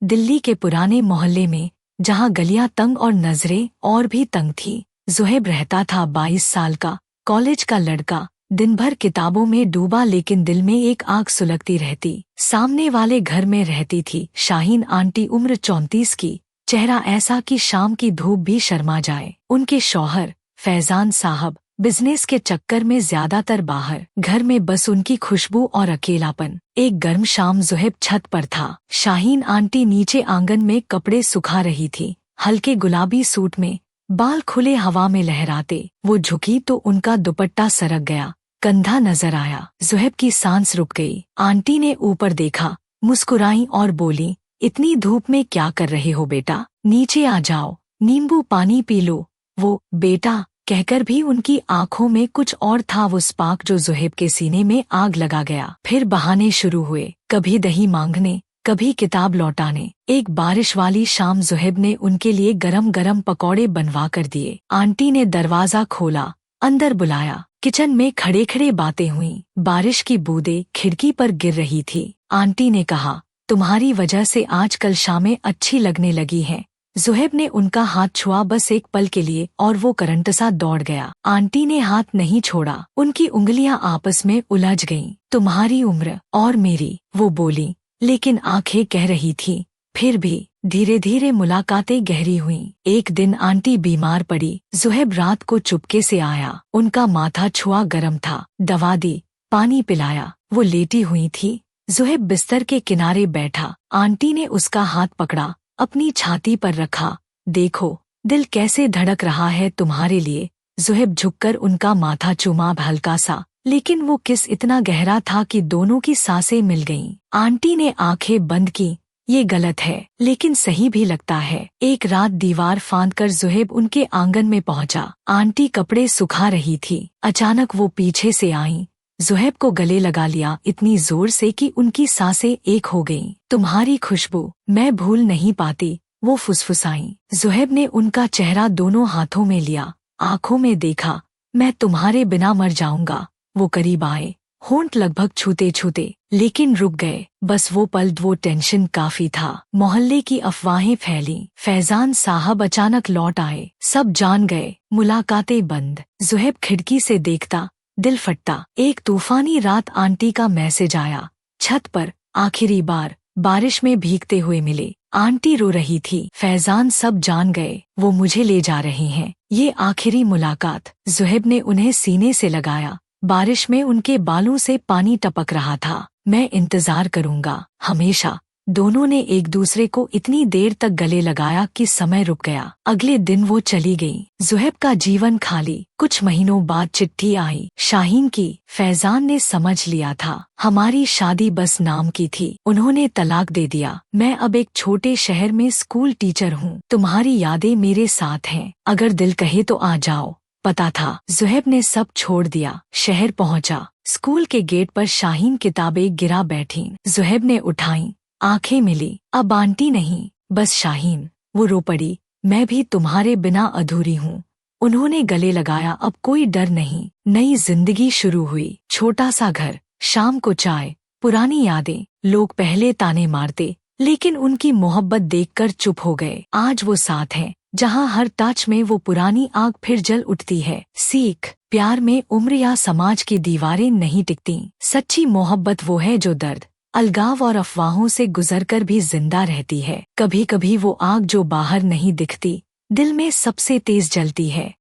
दिल्ली के पुराने मोहल्ले में, जहाँ गलियां तंग और नजरें और भी तंग थी, ज़ुहैब रहता था। 22 साल का कॉलेज का लड़का, दिन भर किताबों में डूबा, लेकिन दिल में एक आग सुलगती रहती। सामने वाले घर में रहती थी शाहीन आंटी, उम्र 34 की, चेहरा ऐसा कि शाम की धूप भी शर्मा जाए। उनके शौहर फैजान साहब बिजनेस के चक्कर में ज्यादातर बाहर, घर में बस उनकी खुशबू और अकेलापन। एक गर्म शाम ज़ुहैब छत पर था। शाहीन आंटी नीचे आंगन में कपड़े सुखा रही थी, हल्के गुलाबी सूट में, बाल खुले हवा में लहराते। वो झुकी तो उनका दुपट्टा सरक गया, कंधा नजर आया। ज़ुहैब की सांस रुक गई। आंटी ने ऊपर देखा, मुस्कुराई और बोली, इतनी धूप में क्या कर रहे हो बेटा, नीचे आ जाओ, नींबू पानी पी लो। वो बेटा कहकर भी उनकी आंखों में कुछ और था, वो स्पार्क जो ज़ुहैब के सीने में आग लगा गया। फिर बहाने शुरू हुए, कभी दही मांगने, कभी किताब लौटाने। एक बारिश वाली शाम ज़ुहैब ने उनके लिए गरम गरम पकौड़े बनवा कर दिए। आंटी ने दरवाजा खोला, अंदर बुलाया। किचन में खड़े खड़े बातें हुई। बारिश की बूंदें खिड़की पर गिर रही थी। आंटी ने कहा, तुम्हारी वजह से आजकल शामें अच्छी लगने लगी हैं। ज़ुहैब ने उनका हाथ छुआ, बस एक पल के लिए, और वो करंट सा दौड़ गया। आंटी ने हाथ नहीं छोड़ा, उनकी उंगलियां आपस में उलझ गईं। तुम्हारी उम्र और मेरी, वो बोली, लेकिन आंखें कह रही थी। फिर भी धीरे धीरे मुलाकातें गहरी हुईं। एक दिन आंटी बीमार पड़ी। ज़ुहैब रात को चुपके से आया, उनका माथा छुआ, गर्म था, दवा दी, पानी पिलाया। वो लेटी हुई थी, ज़ुहैब बिस्तर के किनारे बैठा। आंटी ने उसका हाथ पकड़ा, अपनी छाती पर रखा। देखो, दिल कैसे धड़क रहा है तुम्हारे लिए। ज़ुहैब झुककर उनका माथा चूमा, हल्का सा, लेकिन वो किस इतना गहरा था कि दोनों की सांसें मिल गईं। आंटी ने आंखें बंद की। ये गलत है, लेकिन सही भी लगता है। एक रात दीवार फांदकर ज़ुहैब उनके आंगन में पहुंचा। आंटी कपड़े सुखा रही थी। अचानक वो पीछे से आईं, ज़ुहैब को गले लगा लिया, इतनी जोर से कि उनकी सांसें एक हो गईं। तुम्हारी खुशबू मैं भूल नहीं पाती, वो फुसफुसाईं। ज़ुहैब ने उनका चेहरा दोनों हाथों में लिया, आंखों में देखा। मैं तुम्हारे बिना मर जाऊंगा। वो करीब आए, होंठ लगभग छूते छूते, लेकिन रुक गए। बस वो पल, वो टेंशन काफी था। मोहल्ले की अफवाहें फैलीं। फैजान साहब अचानक लौट आए, सब जान गए। मुलाकातें बंद। ज़ुहैब खिड़की से देखता, दिल फटता। एक तूफानी रात आंटी का मैसेज आया, छत पर आखिरी बार बारिश में भीगते हुए मिले। आंटी रो रही थी। फैजान, सब जान गए, वो मुझे ले जा रहे हैं, ये आखिरी मुलाकात। ज़ुहैब ने उन्हें सीने से लगाया। बारिश में उनके बालों से पानी टपक रहा था। मैं इंतजार करूंगा, हमेशा। दोनों ने एक दूसरे को इतनी देर तक गले लगाया कि समय रुक गया। अगले दिन वो चली गई। ज़ुहैब का जीवन खाली। कुछ महीनों बाद चिट्ठी आई, शाहीन की। फैजान ने समझ लिया था, हमारी शादी बस नाम की थी। उन्होंने तलाक दे दिया। मैं अब एक छोटे शहर में स्कूल टीचर हूँ। तुम्हारी यादें मेरे साथ हैं, अगर दिल कहे तो आ जाओ। पता था। ज़ुहैब ने सब छोड़ दिया, शहर पहुंचा। स्कूल के गेट पर शाहीन किताबें गिरा बैठी। ज़ुहैब ने उठाई, आंखें मिली। अब आंटी नहीं, बस शाहीन। वो रो पड़ी, मैं भी तुम्हारे बिना अधूरी हूँ। उन्होंने गले लगाया। अब कोई डर नहीं, नई जिंदगी शुरू हुई। छोटा सा घर, शाम को चाय, पुरानी यादें। लोग पहले ताने मारते, लेकिन उनकी मोहब्बत देखकर चुप हो गए। आज वो साथ हैं, जहाँ हर टच में वो पुरानी आग फिर जल उठती है। सीख, प्यार में उम्र या समाज की दीवारें नहीं टिकती। सच्ची मोहब्बत वो है जो दर्द, अलगाव और अफवाहों से गुजरकर भी जिंदा रहती है। कभी कभी वो आग जो बाहर नहीं दिखती, दिल में सबसे तेज जलती है।